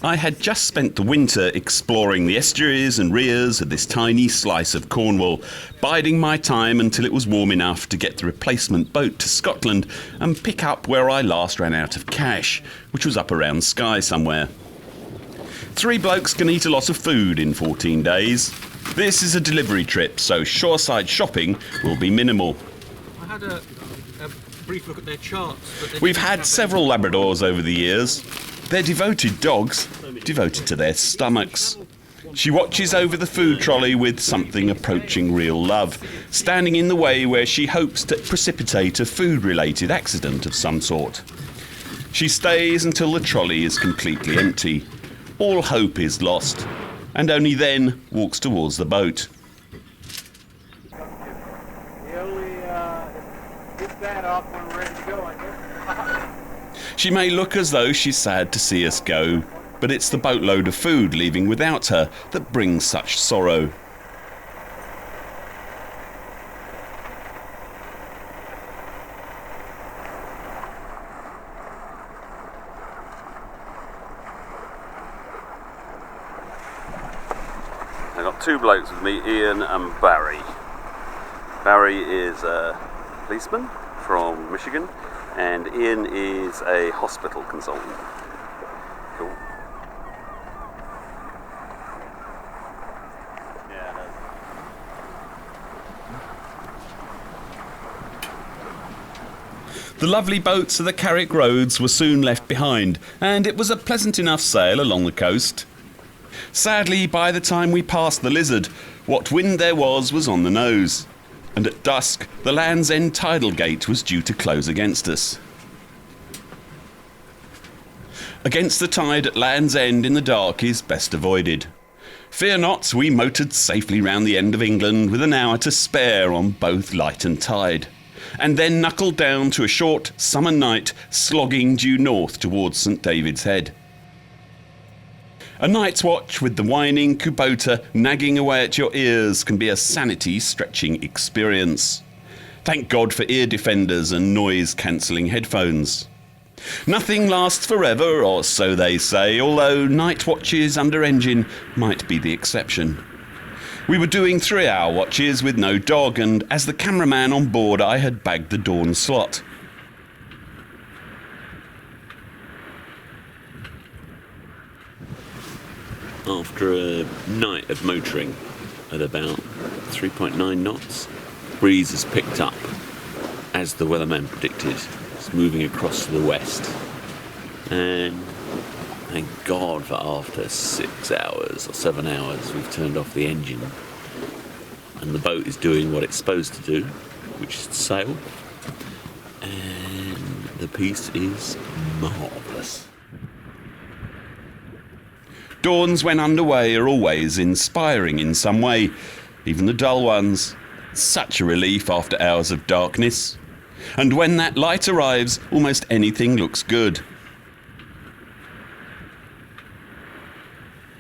I had just spent the winter exploring the estuaries and rears of this tiny slice of Cornwall, biding my time until it was warm enough to get the replacement boat to Scotland and pick up where I last ran out of cash, which was up around Skye somewhere. 3 blokes can eat a lot of food in 14 days. This is a delivery trip, so shoreside shopping will be minimal. I had a brief look at their charts. We've had several Labradors over the years. They're devoted dogs, devoted to their stomachs. She watches over the food trolley with something approaching real love, standing in the way where she hopes to precipitate a food-related accident of some sort. She stays until the trolley is completely empty. All hope is lost, and only then walks towards the boat. Get that off when we're ready to go, I guess. She may look as though she's sad to see us go, but it's the boatload of food leaving without her that brings such sorrow. I've got 2 blokes with me, Ian and Barry. Barry is a policeman from Michigan, and Ian is a hospital consultant. Cool. Yeah. The lovely boats of the Carrick roads were soon left behind, and it was a pleasant enough sail along the coast. Sadly, by the time we passed the Lizard, what wind there was on the nose, and at dusk the Land's End tidal gate was due to close against us. Against the tide at Land's End in the dark is best avoided. Fear not, we motored safely round the end of England with an hour to spare on both light and tide, and then knuckled down to a short summer night slogging due north towards St David's Head. A night's watch with the whining Kubota nagging away at your ears can be a sanity-stretching experience. Thank God for ear defenders and noise-cancelling headphones. Nothing lasts forever, or so they say, although night watches under engine might be the exception. We were doing 3-hour watches with no dog, and as the cameraman on board I had bagged the dawn slot. After a night of motoring at about 3.9 knots, breeze has picked up, as the weatherman predicted. It's moving across to the west. And thank God for after 6 hours or 7 hours we've turned off the engine. And the boat is doing what it's supposed to do, which is to sail. And the piece is marvellous. Dawns when underway are always inspiring in some way, even the dull ones. Such a relief after hours of darkness. And when that light arrives, almost anything looks good.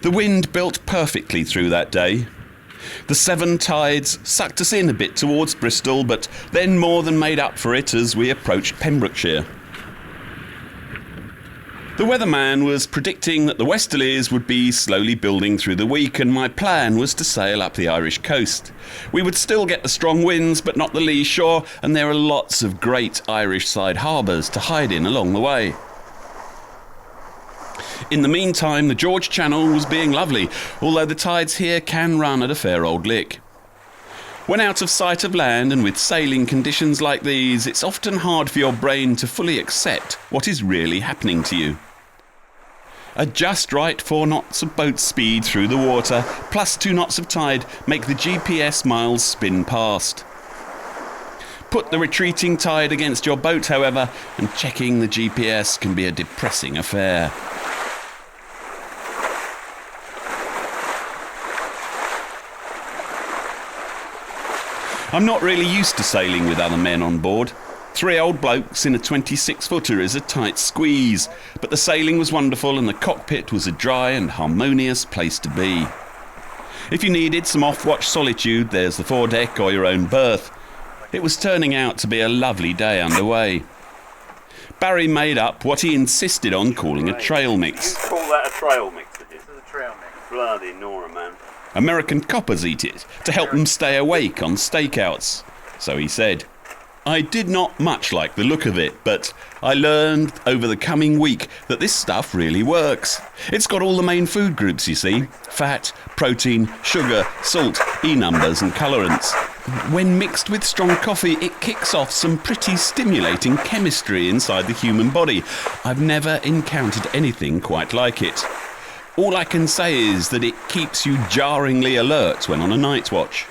The wind built perfectly through that day. The 7 tides sucked us in a bit towards Bristol, but then more than made up for it as we approached Pembrokeshire. The weatherman was predicting that the westerlies would be slowly building through the week, and my plan was to sail up the Irish coast. We would still get the strong winds, but not the lee shore, and there are lots of great Irish side harbours to hide in along the way. In the meantime, the George Channel was being lovely, although the tides here can run at a fair old lick. When out of sight of land and with sailing conditions like these, it's often hard for your brain to fully accept what is really happening to you. A just right 4 knots of boat speed through the water, plus 2 knots of tide, make the GPS miles spin past. Put the retreating tide against your boat, however, and checking the GPS can be a depressing affair. I'm not really used to sailing with other men on board. 3 old blokes in a 26-footer is a tight squeeze, but the sailing was wonderful and the cockpit was a dry and harmonious place to be. If you needed some off-watch solitude, there's the foredeck or your own berth. It was turning out to be a lovely day underway. Barry made up what he insisted on calling a trail mix. You call that a trail mix, did you? This is a trail mix. Bloody Nora, man. American coppers eat it to help them stay awake on stakeouts. So he said. I did not much like the look of it, but I learned over the coming week that this stuff really works. It's got all the main food groups, you see. Fat, protein, sugar, salt, E-numbers and colorants. When mixed with strong coffee, it kicks off some pretty stimulating chemistry inside the human body. I've never encountered anything quite like it. All I can say is that it keeps you jarringly alert when on a night watch.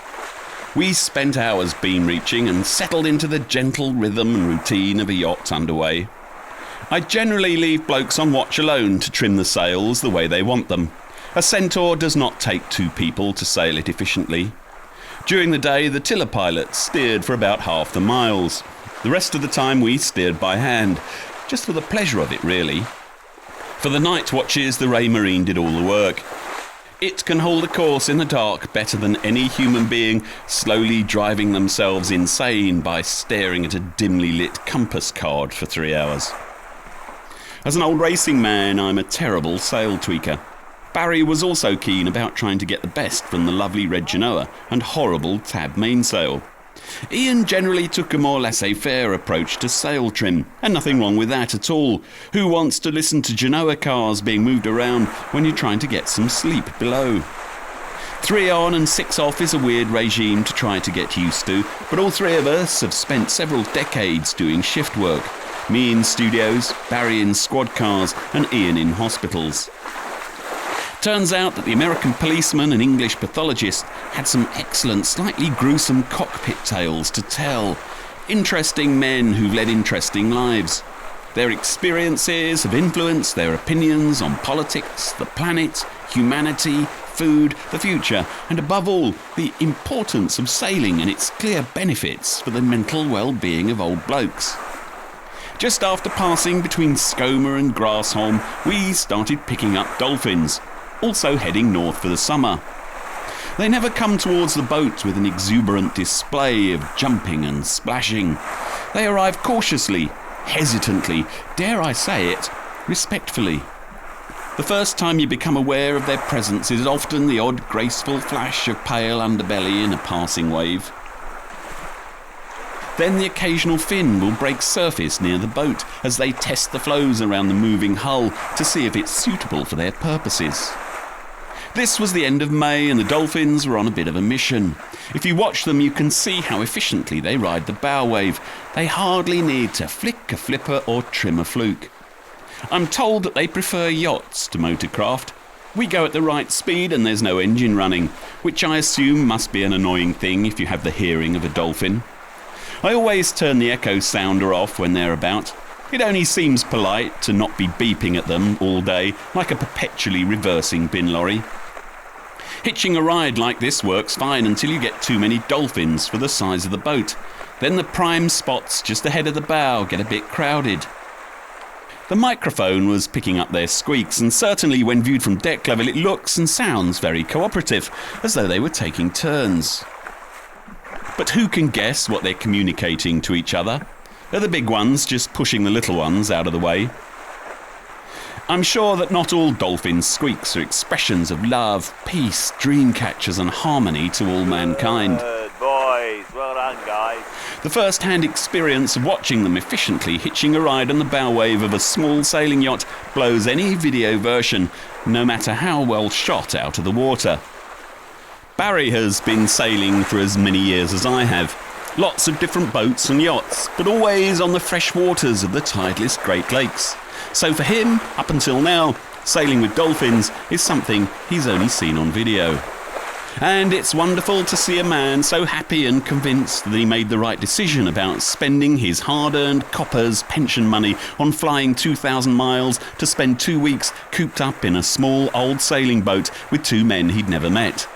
We spent hours beam reaching and settled into the gentle rhythm and routine of a yacht underway. I generally leave blokes on watch alone to trim the sails the way they want them. A centaur does not take 2 people to sail it efficiently. During the day, the tiller pilot steered for about half the miles. The rest of the time we steered by hand, just for the pleasure of it really. For the night watches, the Ray Marine did all the work. It can hold a course in the dark better than any human being slowly driving themselves insane by staring at a dimly lit compass card for 3 hours. As an old racing man, I'm a terrible sail tweaker. Barry was also keen about trying to get the best from the lovely red Genoa and horrible tab mainsail. Ian generally took a more laissez-faire approach to sail trim, and nothing wrong with that at all. Who wants to listen to Genoa cars being moved around when you're trying to get some sleep below? 3 on and 6 off is a weird regime to try to get used to, but all 3 of us have spent several decades doing shift work. Me in studios, Barry in squad cars, and Ian in hospitals. Turns out that the American policeman and English pathologist had some excellent, slightly gruesome cockpit tales to tell. Interesting men who've led interesting lives. Their experiences have influenced their opinions on politics, the planet, humanity, food, the future, and above all, the importance of sailing and its clear benefits for the mental well-being of old blokes. Just after passing between Skomer and Grassholm, we started picking up dolphins, also heading north for the summer. They never come towards the boat with an exuberant display of jumping and splashing. They arrive cautiously, hesitantly, dare I say it, respectfully. The first time you become aware of their presence is often the odd graceful flash of pale underbelly in a passing wave. Then the occasional fin will break surface near the boat as they test the flows around the moving hull to see if it's suitable for their purposes. This was the end of May and the dolphins were on a bit of a mission. If you watch them, you can see how efficiently they ride the bow wave. They hardly need to flick a flipper or trim a fluke. I'm told that they prefer yachts to motorcraft. We go at the right speed and there's no engine running, which I assume must be an annoying thing if you have the hearing of a dolphin. I always turn the echo sounder off when they're about. It only seems polite to not be beeping at them all day like a perpetually reversing bin lorry. Hitching a ride like this works fine until you get too many dolphins for the size of the boat. Then the prime spots just ahead of the bow get a bit crowded. The microphone was picking up their squeaks, and certainly when viewed from deck level it looks and sounds very cooperative, as though they were taking turns. But who can guess what they're communicating to each other? Are the big ones just pushing the little ones out of the way? I'm sure that not all dolphin squeaks are expressions of love, peace, dream catchers and harmony to all mankind. Good boys, well done guys. The first-hand experience of watching them efficiently hitching a ride on the bow wave of a small sailing yacht blows any video version, no matter how well shot, out of the water. Barry has been sailing for as many years as I have. Lots of different boats and yachts, but always on the fresh waters of the tideless Great Lakes. So for him, up until now, sailing with dolphins is something he's only seen on video. And it's wonderful to see a man so happy and convinced that he made the right decision about spending his hard-earned coppers pension money on flying 2,000 miles to spend 2 weeks cooped up in a small old sailing boat with 2 men he'd never met.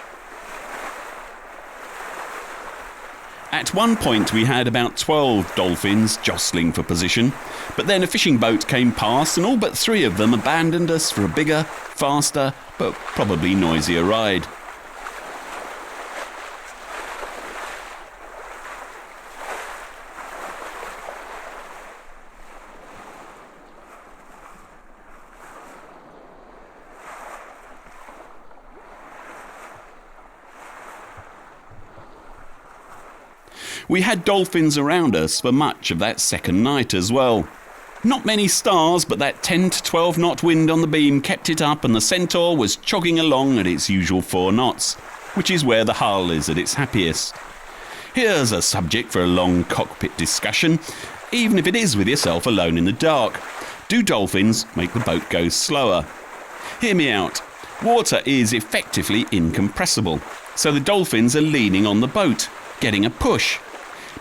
At one point we had about 12 dolphins jostling for position, but then a fishing boat came past and all but 3 of them abandoned us for a bigger, faster, but probably noisier ride. We had dolphins around us for much of that second night as well. Not many stars, but that 10 to 12 knot wind on the beam kept it up, and the Centaur was chogging along at its usual 4 knots, which is where the hull is at its happiest. Here's a subject for a long cockpit discussion, even if it is with yourself alone in the dark. Do dolphins make the boat go slower? Hear me out. Water is effectively incompressible, so the dolphins are leaning on the boat, getting a push.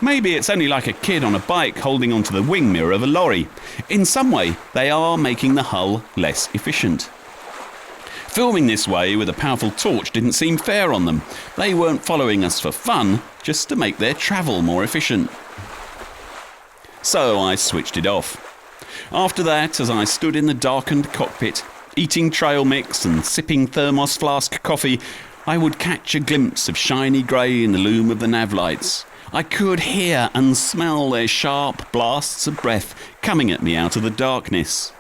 Maybe it's only like a kid on a bike holding onto the wing mirror of a lorry. In some way, they are making the hull less efficient. Filming this way with a powerful torch didn't seem fair on them. They weren't following us for fun, just to make their travel more efficient. So I switched it off. After that, as I stood in the darkened cockpit, eating trail mix and sipping thermos flask coffee, I would catch a glimpse of shiny grey in the loom of the nav lights. I could hear and smell their sharp blasts of breath coming at me out of the darkness.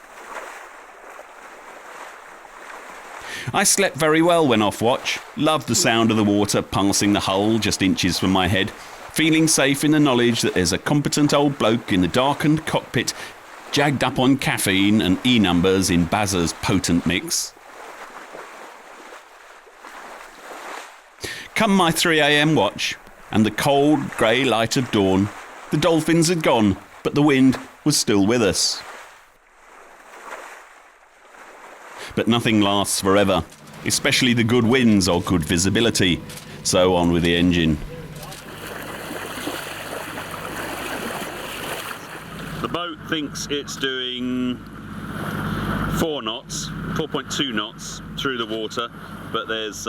I slept very well when off watch, loved the sound of the water passing the hull just inches from my head, feeling safe in the knowledge that there's a competent old bloke in the darkened cockpit jagged up on caffeine and E-numbers in Bazza's potent mix. Come my 3 a.m. watch, and the cold grey light of dawn, the dolphins had gone, but the wind was still with us. But nothing lasts forever, especially the good winds or good visibility, so on with the engine. The boat thinks it's doing 4 knots, 4.2 knots through the water, but there's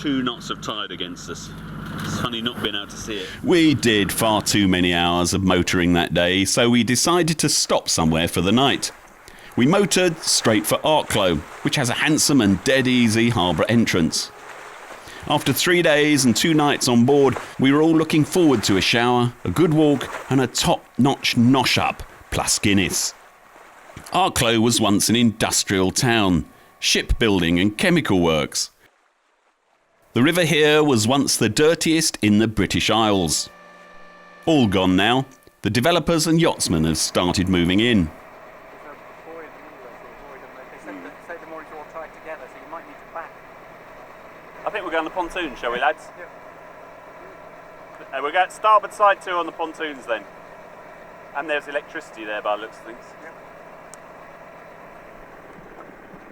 2 knots of tide against us. It's funny not being able to see it. We did far too many hours of motoring that day, so we decided to stop somewhere for the night. We motored straight for Arklow, which has a handsome and dead easy harbour entrance. After 3 days and 2 nights on board, we were all looking forward to a shower, a good walk and a top-notch nosh-up, plus Guinness. Arklow was once an industrial town, shipbuilding and chemical works. The river here was once the dirtiest in the British Isles. All gone now. The developers and yachtsmen have started moving in. They say the moorings are all tied together, so you might need to back. I think we'll go on the pontoon, shall we, lads? Yeah. We'll go at starboard side too on the pontoons then. And there's electricity there by the looks of things. Yeah.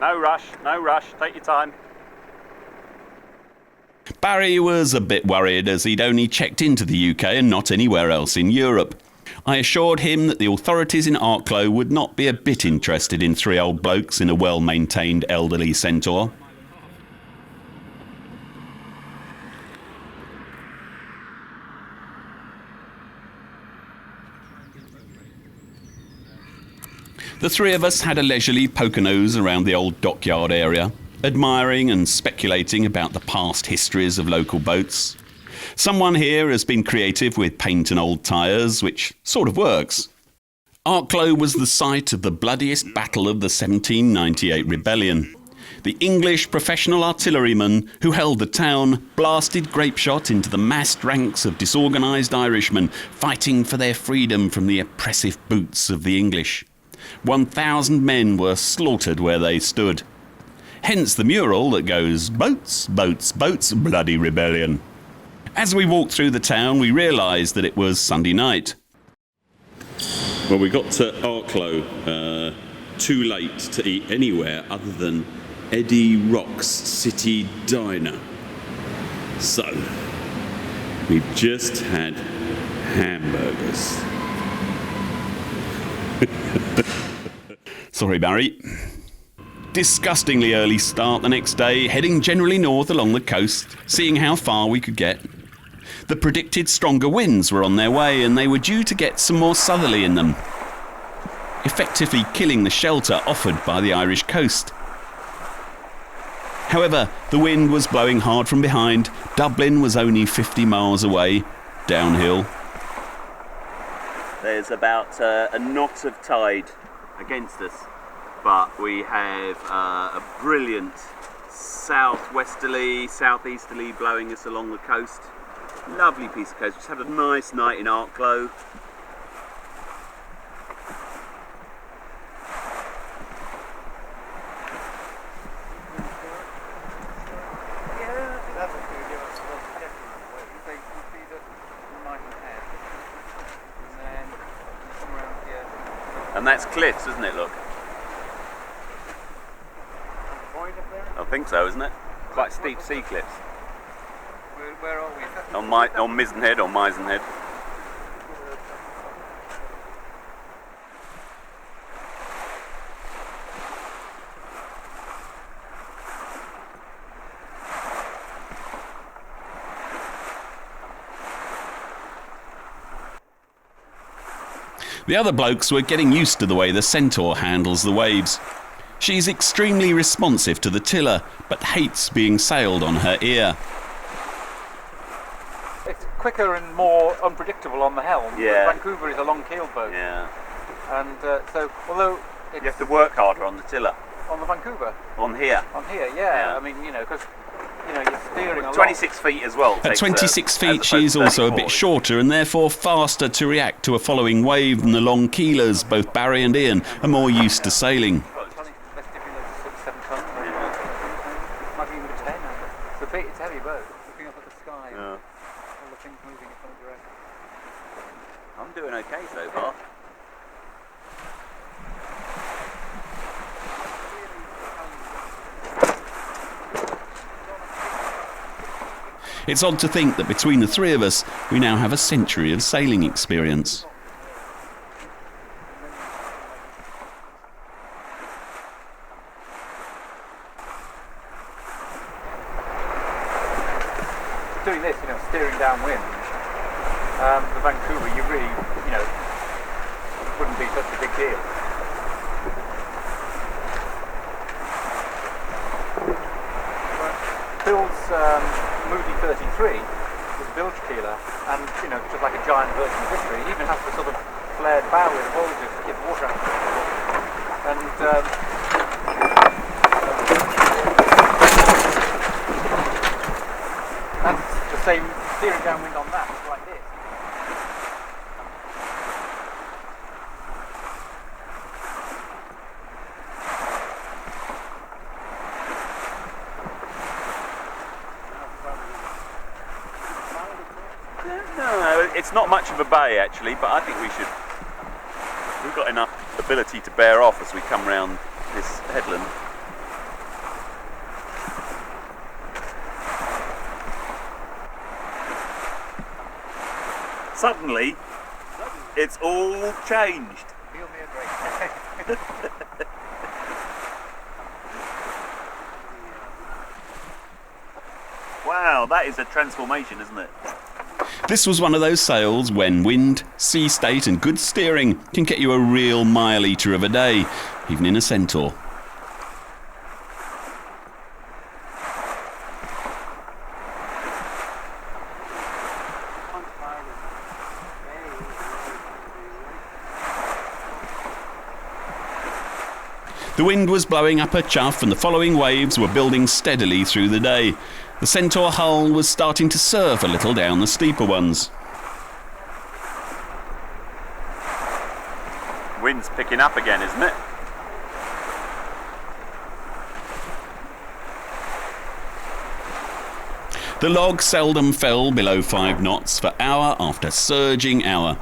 No rush, take your time. Barry was a bit worried as he'd only checked into the UK and not anywhere else in Europe. I assured him that the authorities in Arklow would not be a bit interested in 3 old blokes in a well-maintained elderly Centaur. The 3 of us had a leisurely poker-nose around the old dockyard area, admiring and speculating about the past histories of local boats. Someone here has been creative with paint and old tyres, which sort of works. Arklow was the site of the bloodiest battle of the 1798 rebellion. The English professional artillerymen who held the town blasted grapeshot into the massed ranks of disorganised Irishmen fighting for their freedom from the oppressive boots of the English. 1,000 men were slaughtered where they stood. Hence the mural that goes, "Boats, boats, boats, bloody rebellion." As we walked through the town, we realised that it was Sunday night. Well, we got to Arklow too late to eat anywhere other than Eddie Rock's City Diner. So, we've just had hamburgers. Sorry, Barry. Disgustingly early start the next day, heading generally north along the coast, seeing how far we could get. The predicted stronger winds were on their way and they were due to get some more southerly in them, effectively killing the shelter offered by the Irish coast. However, the wind was blowing hard from behind. Dublin was only 50 miles away, downhill. There's about a knot of tide against us, but we have a brilliant southwesterly, southeasterly blowing us along the coast. Lovely piece of coast. Just had a nice night in Arklow. And that's cliffs, isn't it, look? I think so, isn't it? Quite steep sea cliffs. Where are we? On Mizenhead or Mizenhead. The other blokes were getting used to the way the Centaur handles the waves. She's extremely responsive to the tiller, but hates being sailed on her ear. It's quicker and more unpredictable on the helm. Yeah. Vancouver is a long-keeled boat. Yeah. And so, although it's You have to work harder on the tiller. on the Vancouver, On here. yeah. Yeah. I mean, because you're steering a lot. 26 feet as well. At takes, 26 as feet, opposed she's to also a 34. bit shorter and therefore faster to react to a following wave than the long keelers. Both Barry and Ian are more used to sailing. I think the best dipping is 6-7 tons. Might be even 10. It's a heavy boat. Looking up at the sky. Yeah. All the things moving in front direction. I'm doing okay so far. It's odd to think that between the three of us, we now have a century of sailing experience. Doing this, steering downwind, the Vancouver, you really, wouldn't be such a big deal. Bill's Moody 33 was a bilge keeler, and just like a giant version of history, it even has the sort of flared bow with bulges to give water out. And that's the same steering downwind on that, it's like this. No, it's not much of a bay actually, but I think we've got enough ability to bear off as we come round this headland. Suddenly, it's all changed. Feel me a break. Wow, that is a transformation, isn't it? This was one of those sails when wind, sea state and good steering can get you a real mile-eater of a day, even in a Centaur. The wind was blowing up her chuff and the following waves were building steadily through the day. The Centaur hull was starting to surf a little down the steeper ones. Wind's picking up again, isn't it? The log seldom fell below 5 knots for hour after surging hour.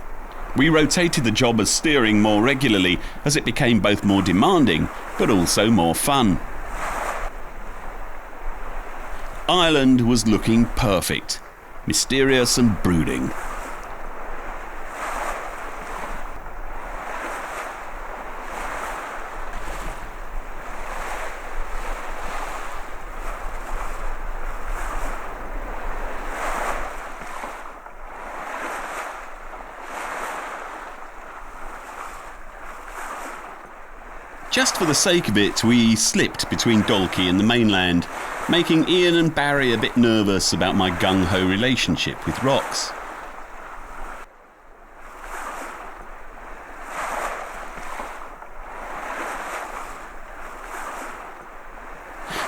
We rotated the job of steering more regularly as it became both more demanding but also more fun. Ireland was looking perfect, mysterious and brooding. Just for the sake of it, we slipped between Dalkey and the mainland, making Ian and Barry a bit nervous about my gung-ho relationship with rocks.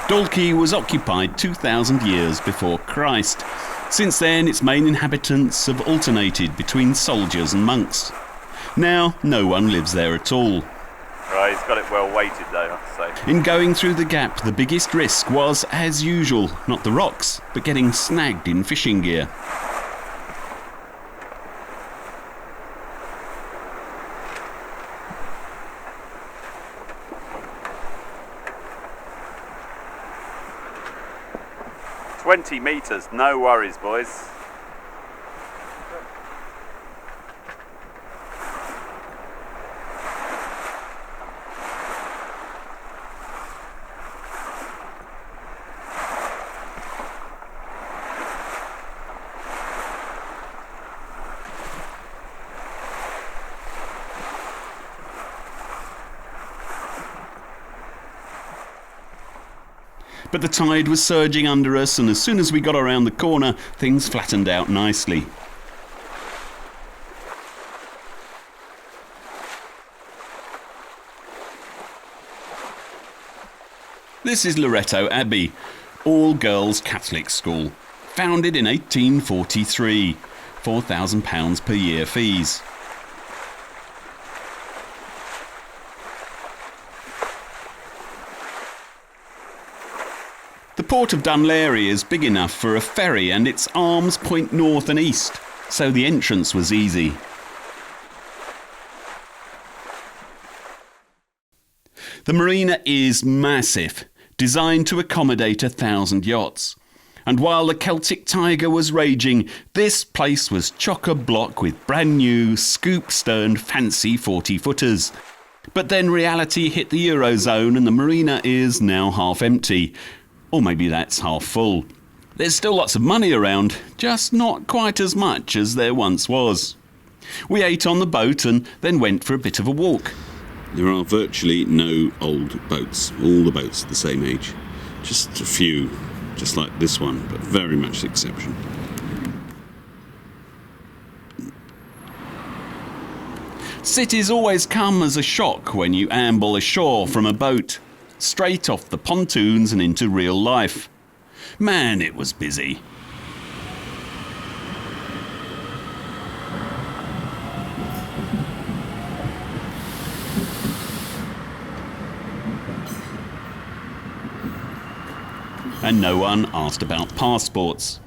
Dalkey was occupied 2,000 years before Christ. Since then, its main inhabitants have alternated between soldiers and monks. Now, no one lives there at all. Right, he's got it well weighted though, I have to say. In going through the gap, the biggest risk was, as usual, not the rocks, but getting snagged in fishing gear. "20 metres, no worries, boys." But the tide was surging under us, and as soon as we got around the corner, things flattened out nicely. This is Loretto Abbey, all-girls Catholic school, founded in 1843, £4,000 per year fees. The port of Dunleary is big enough for a ferry, and its arms point north and east, so the entrance was easy. The marina is massive, designed to accommodate 1,000 yachts. And while the Celtic Tiger was raging, this place was chock-a-block with brand new, scoop-sterned, fancy 40-footers. But then reality hit the Eurozone, and the marina is now half empty. Or maybe that's half full. There's still lots of money around, just not quite as much as there once was. We ate on the boat and then went for a bit of a walk. There are virtually no old boats. All the boats are the same age. Just a few, just like this one, but very much the exception. Cities always come as a shock when you amble ashore from a boat, straight off the pontoons and into real life. Man, it was busy. And no one asked about passports.